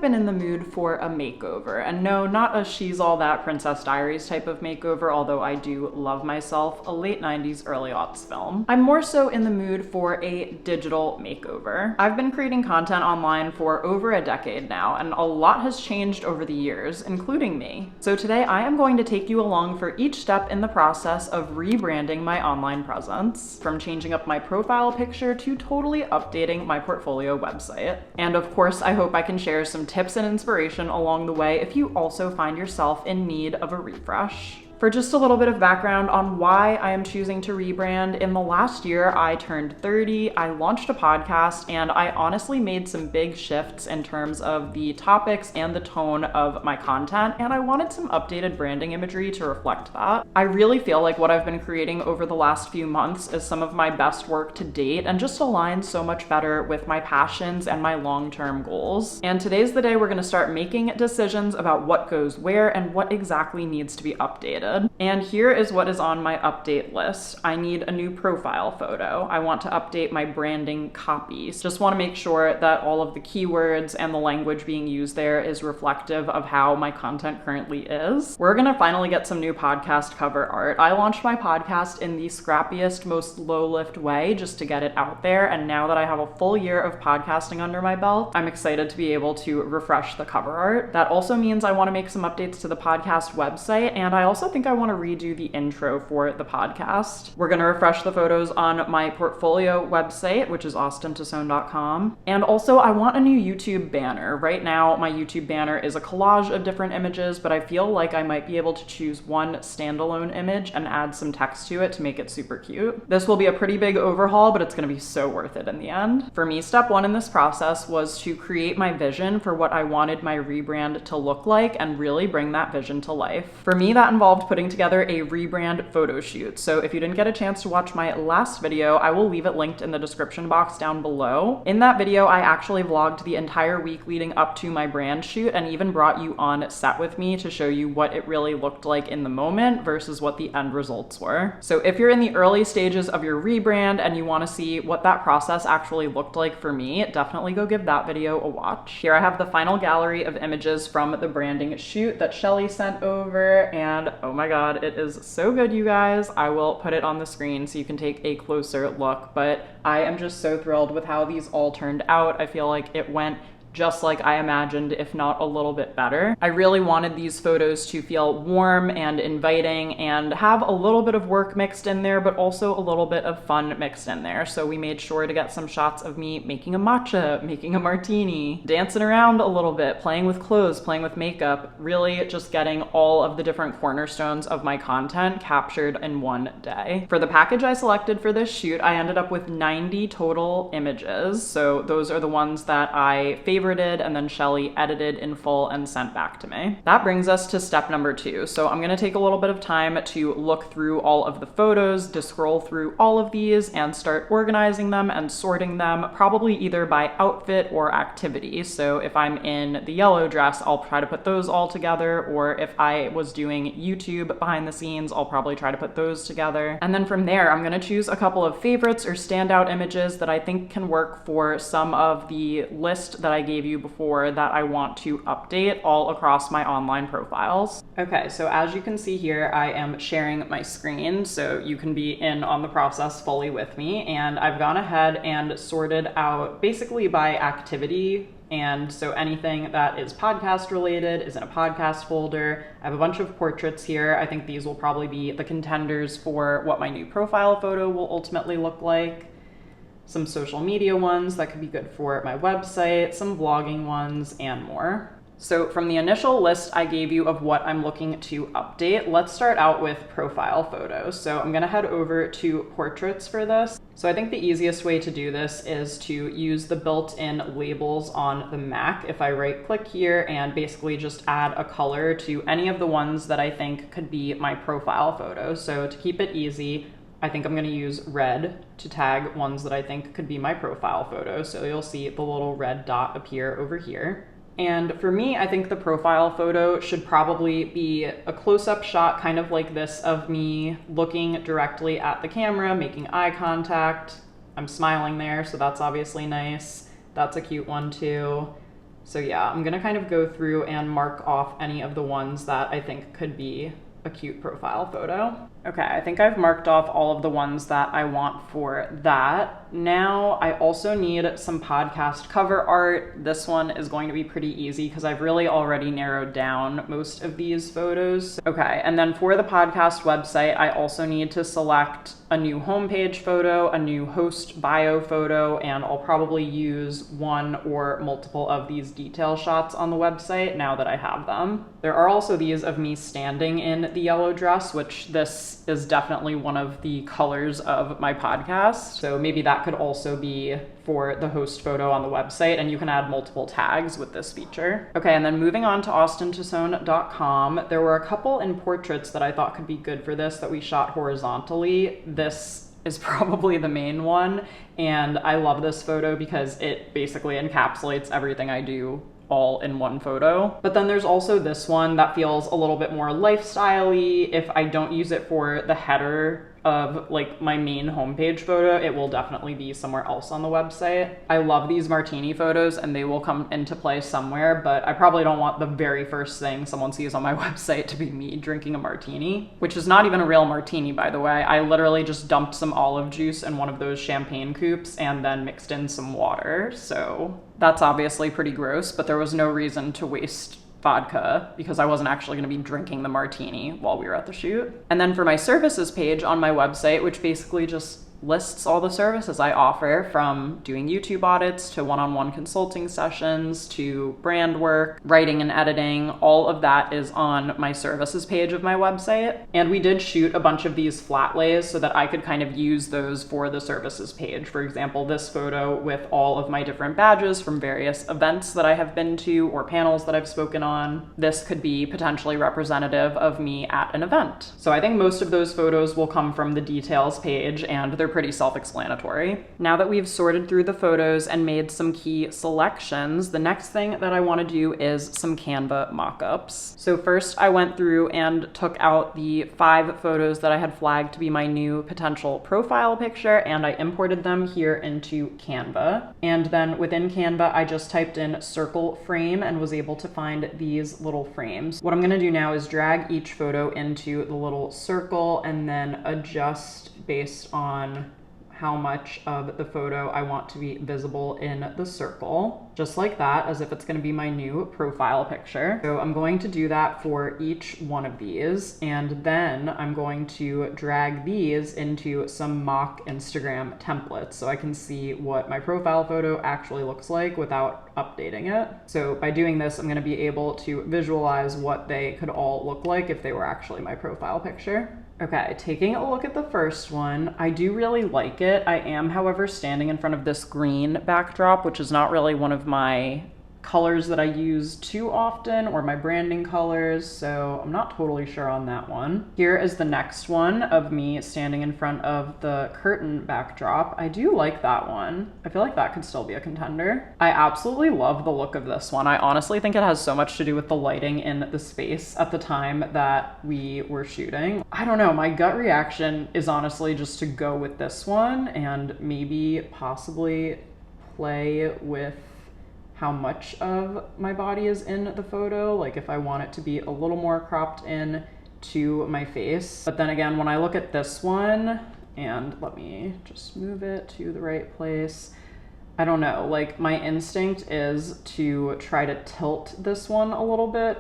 been in the mood for a makeover. And no, not a She's All That Princess Diaries type of makeover, although I do love myself a late 90s, early aughts film. I'm more so in the mood for a digital makeover. I've been creating content online for over a decade now, and a lot has changed over the years, including me. So today I am going to take you along for each step in the process of rebranding my online presence, from changing up my profile picture to totally updating my portfolio website. And of course, I hope I can share some tips and inspiration along the way if you also find yourself in need of a refresh. For just a little bit of background on why I am choosing to rebrand, in the last year I turned 30, I launched a podcast, and I honestly made some big shifts in terms of the topics and the tone of my content, and I wanted some updated branding imagery to reflect that. I really feel like what I've been creating over the last few months is some of my best work to date and just aligns so much better with my passions and my long-term goals. And today's the day we're going to start making decisions about what goes where and what exactly needs to be updated. And here is what is on my update list. I need a new profile photo. I want to update my branding copies. Just want to make sure that all of the keywords and the language being used there is reflective of how my content currently is. We're gonna finally get some new podcast cover art. I launched my podcast in the scrappiest, most low-lift way just to get it out there, and now that I have a full year of podcasting under my belt, I'm excited to be able to refresh the cover art. That also means I want to make some updates to the podcast website, and I also think I want to redo the intro for the podcast. We're going to refresh the photos on my portfolio website, which is austentosone.com. And also I want a new YouTube banner. Right now, my YouTube banner is a collage of different images, but I feel like I might be able to choose one standalone image and add some text to it to make it super cute. This will be a pretty big overhaul, but it's going to be so worth it in the end. For me, step one in this process was to create my vision for what I wanted my rebrand to look like and really bring that vision to life. For me, that involved putting together a rebrand photo shoot. So if you didn't get a chance to watch my last video, I will leave it linked in the description box down below. In that video, I actually vlogged the entire week leading up to my brand shoot and even brought you on set with me to show you what it really looked like in the moment versus what the end results were. So if you're in the early stages of your rebrand and you want to see what that process actually looked like for me, definitely go give that video a watch. Here I have the final gallery of images from the branding shoot that Shelly sent over, and oh my god, it is so good, you guys. I will put it on the screen so you can take a closer look, but I am just so thrilled with how these all turned out. I feel like it went just like I imagined, if not a little bit better. I really wanted these photos to feel warm and inviting and have a little bit of work mixed in there, but also a little bit of fun mixed in there. So we made sure to get some shots of me making a matcha, making a martini, dancing around a little bit, playing with clothes, playing with makeup, really just getting all of the different cornerstones of my content captured in one day. For the package I selected for this shoot, I ended up with 90 total images. So those are the ones that I favorited and then Shelly edited in full and sent back to me. That brings us to step number 2. So I'm gonna take a little bit of time to look through all of the photos, to scroll through all of these and start organizing them and sorting them, probably either by outfit or activity. So if I'm in the yellow dress, I'll try to put those all together, or if I was doing YouTube behind the scenes, I'll probably try to put those together. And then from there, I'm gonna choose a couple of favorites or standout images that I think can work for some of the list that I gave you before that I want to update all across my online profiles. Okay, so as you can see here, I am sharing my screen so you can be in on the process fully with me, and I've gone ahead and sorted out basically by activity. And so anything that is podcast related is in a podcast folder. I have a bunch of portraits here. I think these will probably be the contenders for what my new profile photo will ultimately look like. Some social media ones that could be good for my website, some vlogging ones, and more. So from the initial list I gave you of what I'm looking to update, let's start out with profile photos. So I'm gonna head over to portraits for this. So I think the easiest way to do this is to use the built-in labels on the Mac. If I right click here and basically just add a color to any of the ones that I think could be my profile photo. So to keep it easy, I think I'm going to use red to tag ones that I think could be my profile photo. So you'll see the little red dot appear over here. And for me, I think the profile photo should probably be a close-up shot, kind of like this, of me looking directly at the camera, making eye contact. I'm smiling there, so that's obviously nice. That's a cute one too. So yeah, I'm gonna kind of go through and mark off any of the ones that I think could be a cute profile photo. Okay, I think I've marked off all of the ones that I want for that. Now I also need some podcast cover art. This one is going to be pretty easy because I've really already narrowed down most of these photos. Okay, and then for the podcast website, I also need to select a new homepage photo, a new host bio photo, and I'll probably use one or multiple of these detail shots on the website now that I have them. There are also these of me standing in the yellow dress, which this is definitely one of the colors of my podcast. So maybe that could also be for the host photo on the website, and you can add multiple tags with this feature. Okay, and then moving on to austentosone.com, there were a couple in portraits that I thought could be good for this that we shot horizontally. This is probably the main one, and I love this photo because it basically encapsulates everything I do all in one photo. But then there's also this one that feels a little bit more lifestyle-y. If I don't use it for the header of like my main homepage photo, it will definitely be somewhere else on the website. I love these martini photos and they will come into play somewhere, but I probably don't want the very first thing someone sees on my website to be me drinking a martini, which is not even a real martini, by the way. I literally just dumped some olive juice in one of those champagne coupes and then mixed in some water. So that's obviously pretty gross, but there was no reason to waste vodka because I wasn't actually going to be drinking the martini while we were at the shoot. And then for my services page on my website, which basically just lists all the services I offer, from doing YouTube audits to one-on-one consulting sessions to brand work, writing and editing, all of that is on my services page of my website. And we did shoot a bunch of these flat lays so that I could kind of use those for the services page. For example, this photo with all of my different badges from various events that I have been to or panels that I've spoken on. This could be potentially representative of me at an event. So I think most of those photos will come from the details page, and they're pretty self-explanatory. Now that we've sorted through the photos and made some key selections, the next thing that I want to do is some Canva mock-ups. So first I went through and took out the 5 photos that I had flagged to be my new potential profile picture, and I imported them here into Canva. And then within Canva, I just typed in circle frame and was able to find these little frames. What I'm going to do now is drag each photo into the little circle and then adjust based on how much of the photo I want to be visible in the circle, just like that, as if it's going to be my new profile picture. So I'm going to do that for each one of these, and then I'm going to drag these into some mock Instagram templates so I can see what my profile photo actually looks like without updating it. So by doing this, I'm going to be able to visualize what they could all look like if they were actually my profile picture. Okay, taking a look at the first one, I do really like it. I am, however, standing in front of this green backdrop, which is not really one of my colors that I use too often, or my branding colors, so I'm not totally sure on that one. Here is the next one of me standing in front of the curtain backdrop. I do like that one. I feel like that could still be a contender. I absolutely love the look of this one. I honestly think it has so much to do with the lighting in the space at the time that we were shooting. I don't know, my gut reaction is honestly just to go with this one and maybe possibly play with how much of my body is in the photo, like if I want it to be a little more cropped in to my face. But then again, when I look at this one, and let me just move it to the right place, I don't know, like my instinct is to try to tilt this one a little bit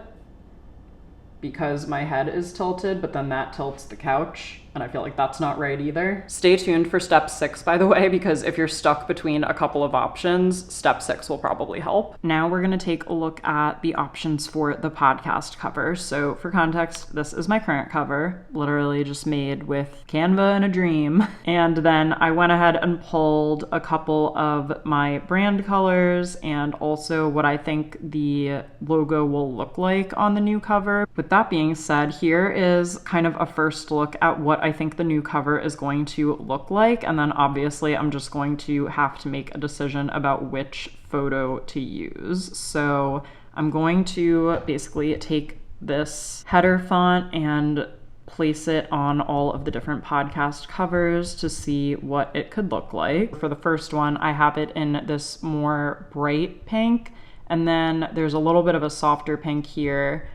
because my head is tilted, but then that tilts the couch, and I feel like that's not right either. Stay tuned for step 6, by the way, because if you're stuck between a couple of options, step 6 will probably help. Now we're gonna take a look at the options for the podcast cover. So for context, this is my current cover, literally just made with Canva and a dream. And then I went ahead and pulled a couple of my brand colors and also what I think the logo will look like on the new cover. With that being said, here is kind of a first look at what I think the new cover is going to look like, and then obviously I'm just going to have to make a decision about which photo to use. So I'm going to basically take this header font and place it on all of the different podcast covers to see what it could look like. For the first one, I have it in this more bright pink, And then there's a little bit of a softer pink here.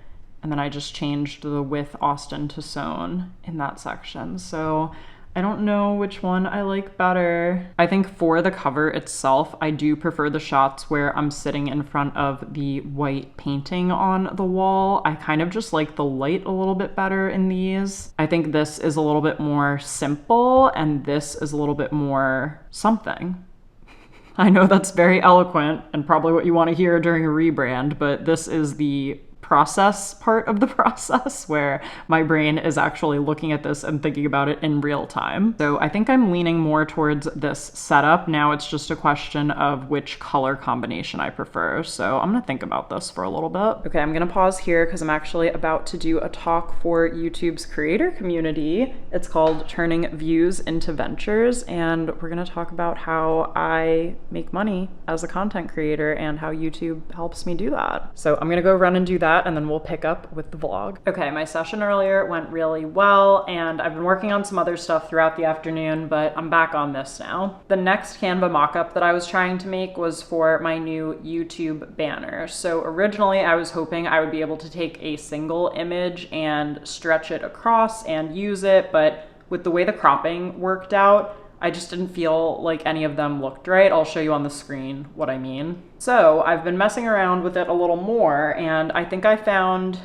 And then I just changed the with Austen Tosone in that section. So I don't know which one I like better. I think for the cover itself, I do prefer the shots where I'm sitting in front of the white painting on the wall. I kind of just like the light a little bit better in these. I think this is a little bit more simple and this is a little bit more something. I know that's very eloquent and probably what you want to hear during a rebrand, but this is the process part of the process where my brain is actually looking at this and thinking about it in real time. So I think I'm leaning more towards this setup. Now it's just a question of which color combination I prefer. So I'm gonna think about this for a little bit. Okay, I'm gonna pause here because I'm actually about to do a talk for YouTube's creator community. It's called Turning Views into Ventures, and we're gonna talk about how I make money as a content creator and how YouTube helps me do that. So I'm gonna go run and do that, and then we'll pick up with the vlog. Okay, my session earlier went really well, and I've been working on some other stuff throughout the afternoon, but I'm back on this now. The next Canva mockup that I was trying to make was for my new YouTube banner. So originally I was hoping I would be able to take a single image and stretch it across and use it, but with the way the cropping worked out, I just didn't feel like any of them looked right. I'll show you on the screen what I mean. So I've been messing around with it a little more, and I think I found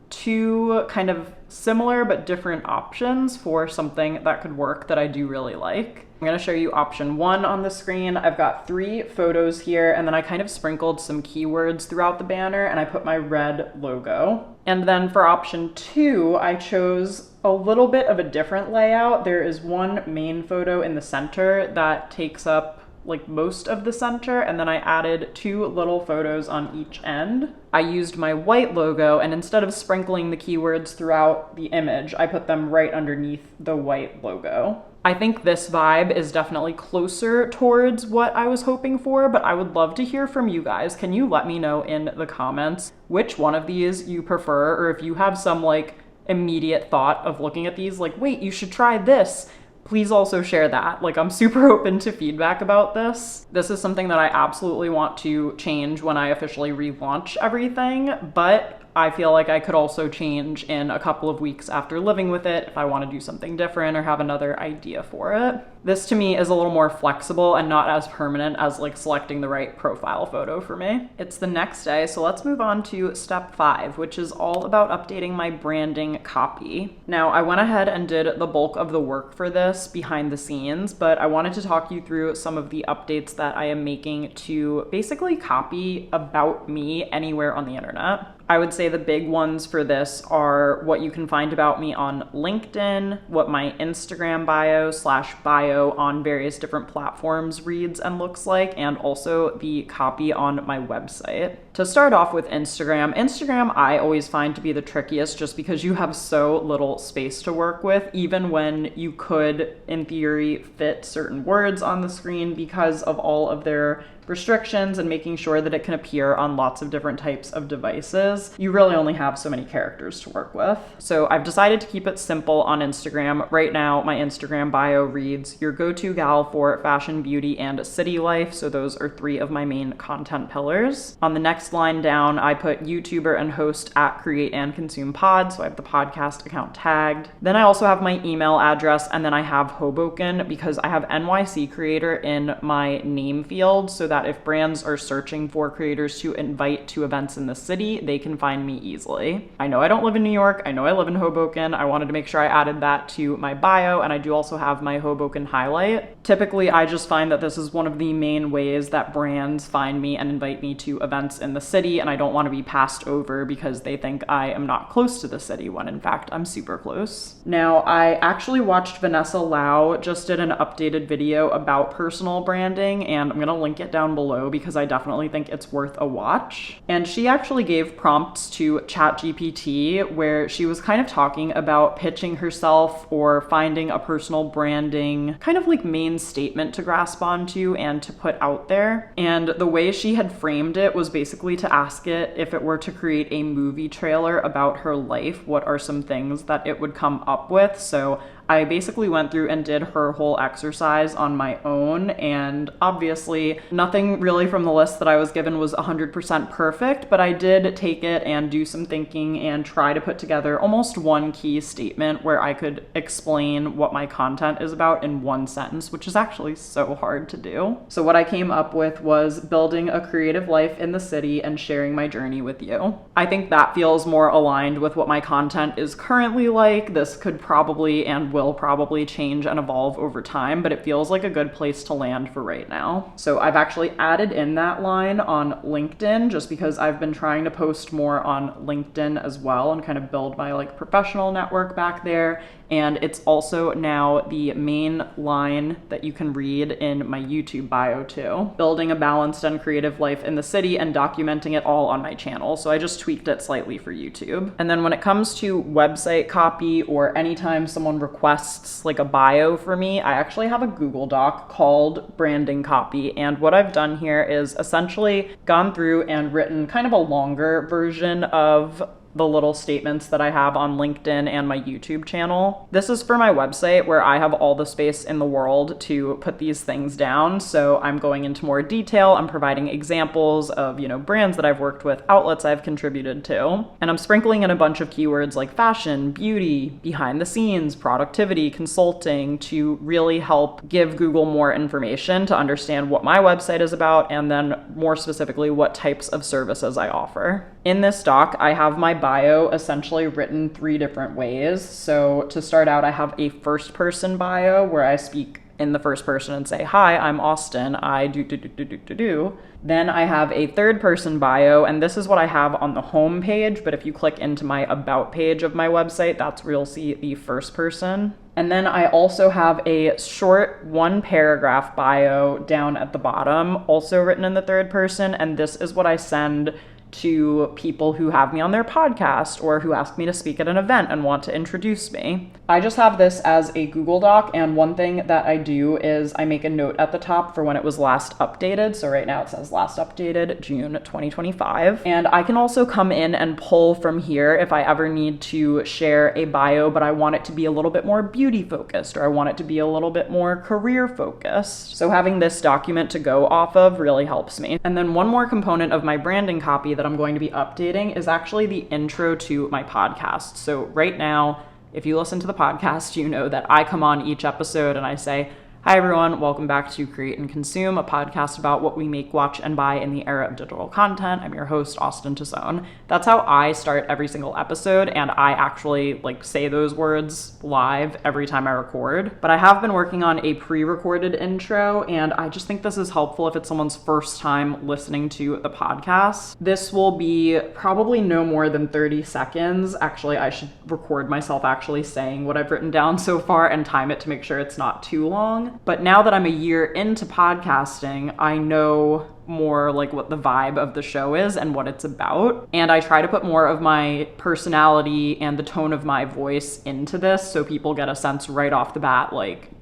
two kind of similar but different options for something that could work that I do really like. I'm gonna show you option one on the screen. I've got 3 photos here, and then I kind of sprinkled some keywords throughout the banner, and I put my red logo. And then for option 2, I chose a little bit of a different layout. There is one main photo in the center that takes up like most of the center, and then I added 2 little photos on each end. I used my white logo, and instead of sprinkling the keywords throughout the image, I put them right underneath the white logo. I think this vibe is definitely closer towards what I was hoping for, but I would love to hear from you guys. Can you let me know in the comments which one of these you prefer, or if you have some like immediate thought of looking at these like, wait, you should try this. Please also share that. Like, I'm super open to feedback about this. This is something that I absolutely want to change when I officially relaunch everything, but I feel like I could also change in a couple of weeks after living with it if I want to do something different or have another idea for it. This to me is a little more flexible and not as permanent as like selecting the right profile photo for me. It's the next day, so let's move on to step 5, which is all about updating my branding copy. Now, I went ahead and did the bulk of the work for this behind the scenes, but I wanted to talk you through some of the updates that I am making to basically copy about me anywhere on the internet. I would say the big ones for this are what you can find about me on LinkedIn, what my Instagram bio on various different platforms reads and looks like, and also the copy on my website. To start off with Instagram I always find to be the trickiest just because you have so little space to work with, even when you could, in theory, fit certain words on the screen because of all of their restrictions and making sure that it can appear on lots of different types of devices. You really only have so many characters to work with. So I've decided to keep it simple on Instagram. Right now, my Instagram bio reads, your go-to gal for fashion, beauty, and city life. So those are 3 of my main content pillars. On the next line down, I put YouTuber and host at Create and Consume Pod. So I have the podcast account tagged. Then I also have my email address, and then I have Hoboken because I have NYC creator in my name field so that if brands are searching for creators to invite to events in the city, they can find me easily. I know I don't live in New York. I know I live in Hoboken. I wanted to make sure I added that to my bio, and I do also have my Hoboken highlight. Typically, I just find that this is one of the main ways that brands find me and invite me to events in the city, and I don't want to be passed over because they think I am not close to the city when in fact I'm super close. Now, I actually watched Vanessa Lau just did an updated video about personal branding, and I'm gonna link it down below because I definitely think it's worth a watch. And she actually gave prompts to ChatGPT where she was kind of talking about pitching herself or finding a personal branding kind of like main statement to grasp onto and to put out there. And the way she had framed it was basically to ask it if it were to create a movie trailer about her life, what are some things that it would come up with. So I basically went through and did her whole exercise on my own, and obviously nothing really from the list that I was given was 100% perfect, but I did take it and do some thinking and try to put together almost one key statement where I could explain what my content is about in one sentence, which is actually so hard to do. So what I came up with was building a creative life in the city and sharing my journey with you. I think that feels more aligned with what my content is currently like. This could probably and will probably change and evolve over time, but it feels like a good place to land for right now. So I've actually added in that line on LinkedIn just because I've been trying to post more on LinkedIn as well and kind of build my like professional network back there. And it's also now the main line that you can read in my YouTube bio too. Building a balanced and creative life in the city and documenting it all on my channel. So I just tweaked it slightly for YouTube. And then when it comes to website copy or anytime someone requests like a bio for me, I actually have a Google Doc called Branding Copy. And what I've done here is essentially gone through and written kind of a longer version of the little statements that I have on LinkedIn and my YouTube channel. This is for my website where I have all the space in the world to put these things down. So I'm going into more detail. I'm providing examples of, brands that I've worked with, outlets I've contributed to. And I'm sprinkling in a bunch of keywords like fashion, beauty, behind the scenes, productivity, consulting to really help give Google more information to understand what my website is about and then more specifically what types of services I offer. In this doc, I have my bio essentially written 3 different ways. So to start out, I have a first person bio where I speak in the first person and say, hi, I'm Austen, I do. Then I have a third person bio, and this is what I have on the home page, but if you click into my about page of my website, that's where you'll see the first person. And then I also have a short 1 paragraph bio down at the bottom, also written in the third person, and this is what I send to people who have me on their podcast or who ask me to speak at an event and want to introduce me. I just have this as a Google Doc, and one thing that I do is I make a note at the top for when it was last updated. So right now it says last updated June 2025. And I can also come in and pull from here if I ever need to share a bio, but I want it to be a little bit more beauty focused or I want it to be a little bit more career focused. So having this document to go off of really helps me. And then one more component of my branding copy that I'm going to be updating is actually the intro to my podcast. So right now, if you listen to the podcast, you know that I come on each episode and I say, hi everyone, welcome back to Create and Consume, a podcast about what we make, watch, and buy in the era of digital content. I'm your host, Austen Tosone. That's how I start every single episode, and I actually say those words live every time I record. But I have been working on a pre-recorded intro, and I just think this is helpful if it's someone's first time listening to the podcast. This will be probably no more than 30 seconds. Actually, I should record myself actually saying what I've written down so far and time it to make sure it's not too long. But now that I'm a year into podcasting, I know more what the vibe of the show is and what it's about. And I try to put more of my personality and the tone of my voice into this so people get a sense right off the bat,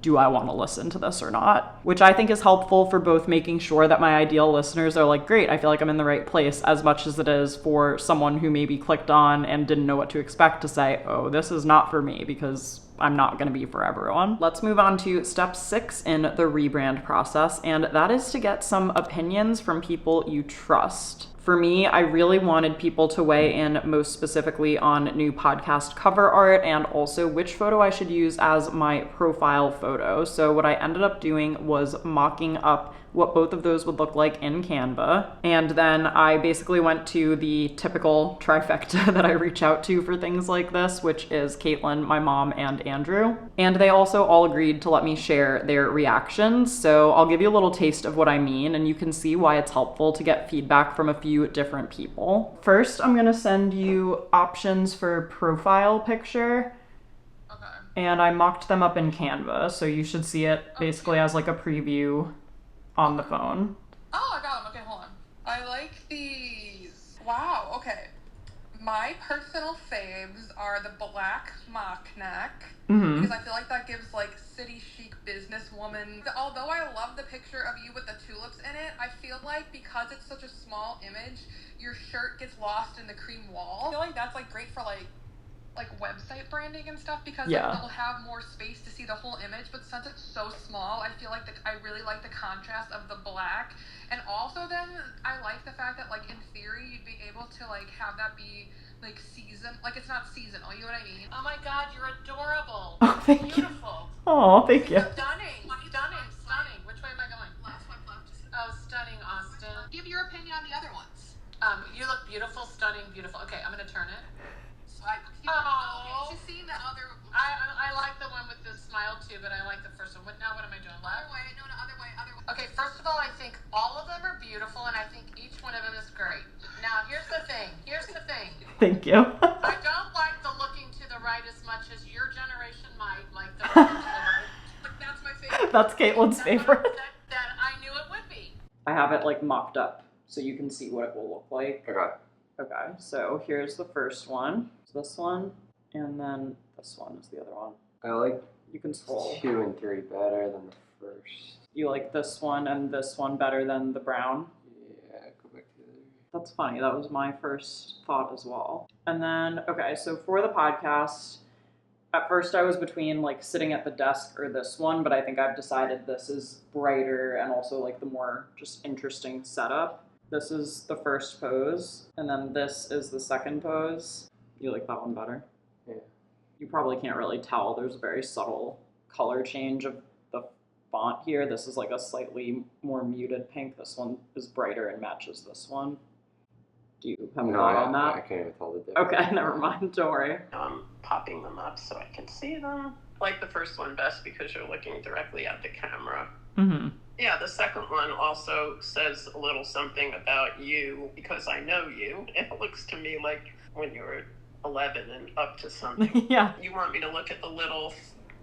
do I want to listen to this or not? Which I think is helpful for both making sure that my ideal listeners are great, I feel like I'm in the right place, as much as it is for someone who maybe clicked on and didn't know what to expect to say, oh, this is not for me, because I'm not going to be for everyone. Let's move on to step 6 in the rebrand process, and that is to get some opinions from people you trust. For me, I really wanted people to weigh in most specifically on new podcast cover art and also which photo I should use as my profile photo. So what I ended up doing was mocking up what both of those would look like in Canva. And then I basically went to the typical trifecta that I reach out to for things like this, which is Caitlin, my mom, and Andrew. And they also all agreed to let me share their reactions. So I'll give you a little taste of what I mean, and you can see why it's helpful to get feedback from a few different people. First, I'm gonna send you options for profile picture. Okay. And I mocked them up in Canva, so you should see it basically as a preview on the phone. Oh, I got them. Okay, hold on. I like these. Wow, okay. My personal faves are the black mock neck, because I feel like that gives city chic businesswoman. Although I love the picture of you with the tulips in it, I feel like because it's such a small image, your shirt gets lost in the cream wall. I feel like that's great for like website branding and stuff, because Yeah. like, they'll have more space to see the whole image, but since it's so small, I feel like I really like the contrast of the black. And also then I like the fact that like in theory you'd be able to like have that be like like it's not seasonal, you know what I mean? Oh my god, you're adorable. Oh, thank Beautiful. you. Oh, thank you. Stunning. Which way am I going? Left. Oh, stunning, Austen. Give your opinion on the other ones. You look beautiful, stunning, beautiful. Okay, I'm gonna turn it. She's seen the other. I like the one with the smile too, but I like the first one. Now what am I doing? Left? Other way. Okay, first of all, I think all of them are beautiful, and I think each one of them is great. Now, here's the thing. Thank you. I don't like the looking to the right as much as your generation might like the looking to the right. Like, that's my favorite. That's Caitlin's favorite. That I knew it would be. I have it like mocked up so you can see what it will look like. Okay. So here's the first one. This one, and then this one is the other one. I like You can scroll. 2 and 3 better than the first. You like this one and this one better than the brown? Yeah, go back to the other. That's funny. That was my first thought as well. And then, okay, so for the podcast, at first I was between like sitting at the desk or this one, but I think I've decided this is brighter and also like the more just interesting setup. This is the first pose, and then this is the second pose. You like that one better? Yeah. You probably can't really tell. There's a very subtle color change of the font here. This is like a slightly more muted pink. This one is brighter and matches this one. Do you have a thought on that? I can't even tell the difference. Okay, never mind. Don't worry. I'm popping them up so I can see them. I like the first one best because you're looking directly at the camera. Mm-hmm. Yeah, the second one also says a little something about you because I know you. It looks to me like when you were 11 and up to something. Yeah. You want me to look at the little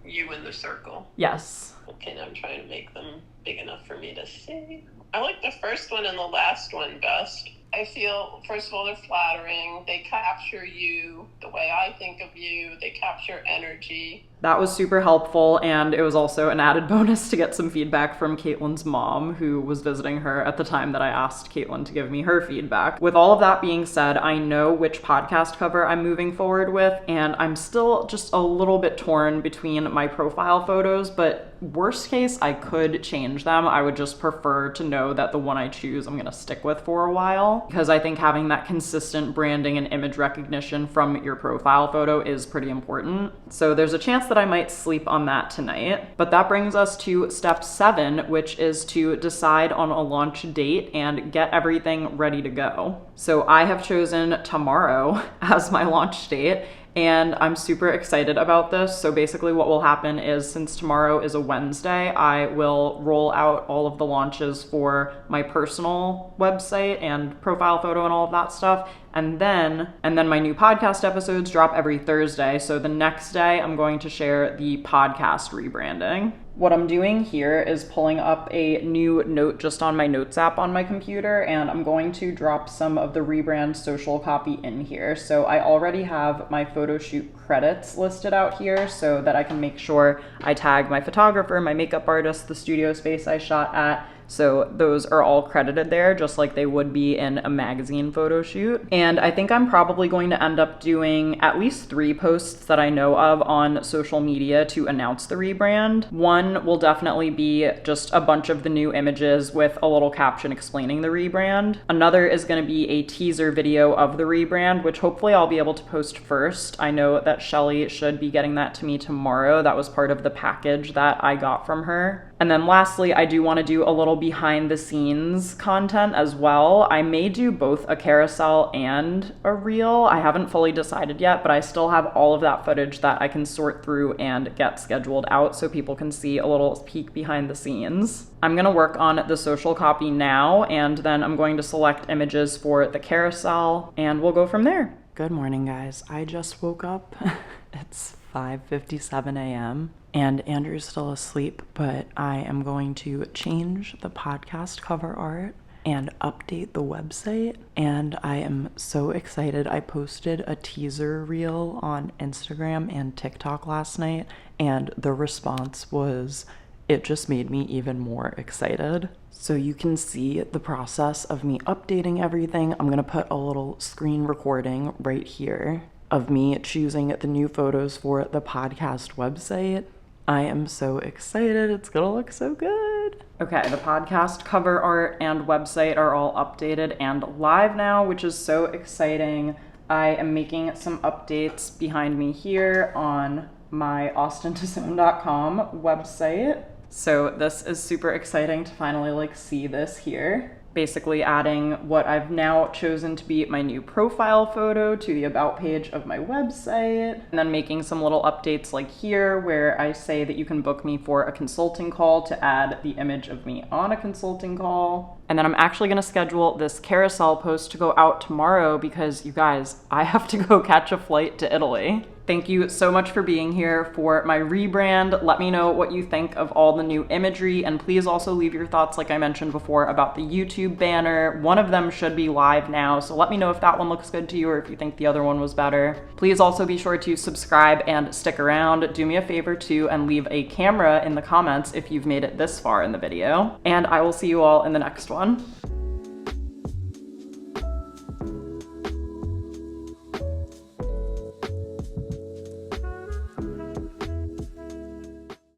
you in the circle? Yes. Okay, now I'm trying to make them big enough for me to see. I like the first one and the last one best. I feel, first of all, they're flattering. They capture you the way I think of you. They capture energy. That was super helpful, and it was also an added bonus to get some feedback from Caitlin's mom, who was visiting her at the time that I asked Caitlin to give me her feedback. With all of that being said, I know which podcast cover I'm moving forward with, and I'm still just a little bit torn between my profile photos, but worst case, I could change them. I would just prefer to know that the one I choose I'm gonna stick with for a while, because I think having that consistent branding and image recognition from your profile photo is pretty important. So there's a chance that I might sleep on that tonight. But that brings us to step 7, which is to decide on a launch date and get everything ready to go. So I have chosen tomorrow as my launch date, and I'm super excited about this. So basically what will happen is, since tomorrow is a Wednesday, I will roll out all of the launches for my personal website and profile photo and all of that stuff. And then my new podcast episodes drop every Thursday. So the next day I'm going to share the podcast rebranding. What I'm doing here is pulling up a new note just on my notes app on my computer, and I'm going to drop some of the rebrand social copy in here. So I already have my photo shoot credits listed out here so that I can make sure I tag my photographer, my makeup artist, the studio space I shot at. So those are all credited there, just like they would be in a magazine photo shoot. And I think I'm probably going to end up doing at least 3 posts that I know of on social media to announce the rebrand. One will definitely be just a bunch of the new images with a little caption explaining the rebrand. Another is going to be a teaser video of the rebrand, which hopefully I'll be able to post first. I know that Shelly should be getting that to me tomorrow. That was part of the package that I got from her. And then lastly, I do want to do a little behind the scenes content as well. I may do both a carousel and a reel. I haven't fully decided yet, but I still have all of that footage that I can sort through and get scheduled out so people can see a little peek behind the scenes. I'm going to work on the social copy now, and then I'm going to select images for the carousel, and we'll go from there. Good morning, guys. I just woke up. It's 5:57 a.m. and Andrew's still asleep, but I am going to change the podcast cover art and update the website, and I am so excited. I posted a teaser reel on Instagram and TikTok last night, and the response was, it just made me even more excited. So you can see the process of me updating everything. I'm gonna put a little screen recording right here. of me choosing the new photos for the podcast website. I am so excited. It's gonna look so good. Okay, the podcast cover art and website are all updated and live now, which is so exciting. I am making some updates behind me here on my austentosone.com website. So this is super exciting to finally see this here. Basically adding what I've now chosen to be my new profile photo to the about page of my website, and then making some little updates like here where I say that you can book me for a consulting call to add the image of me on a consulting call. And then I'm actually gonna schedule this carousel post to go out tomorrow because you guys, I have to go catch a flight to Italy. Thank you so much for being here for my rebrand. Let me know what you think of all the new imagery, and please also leave your thoughts, like I mentioned before, about the YouTube banner. One of them should be live now, so let me know if that one looks good to you or if you think the other one was better. Please also be sure to subscribe and stick around. Do me a favor too and leave a camera in the comments if you've made it this far in the video. And I will see you all in the next one.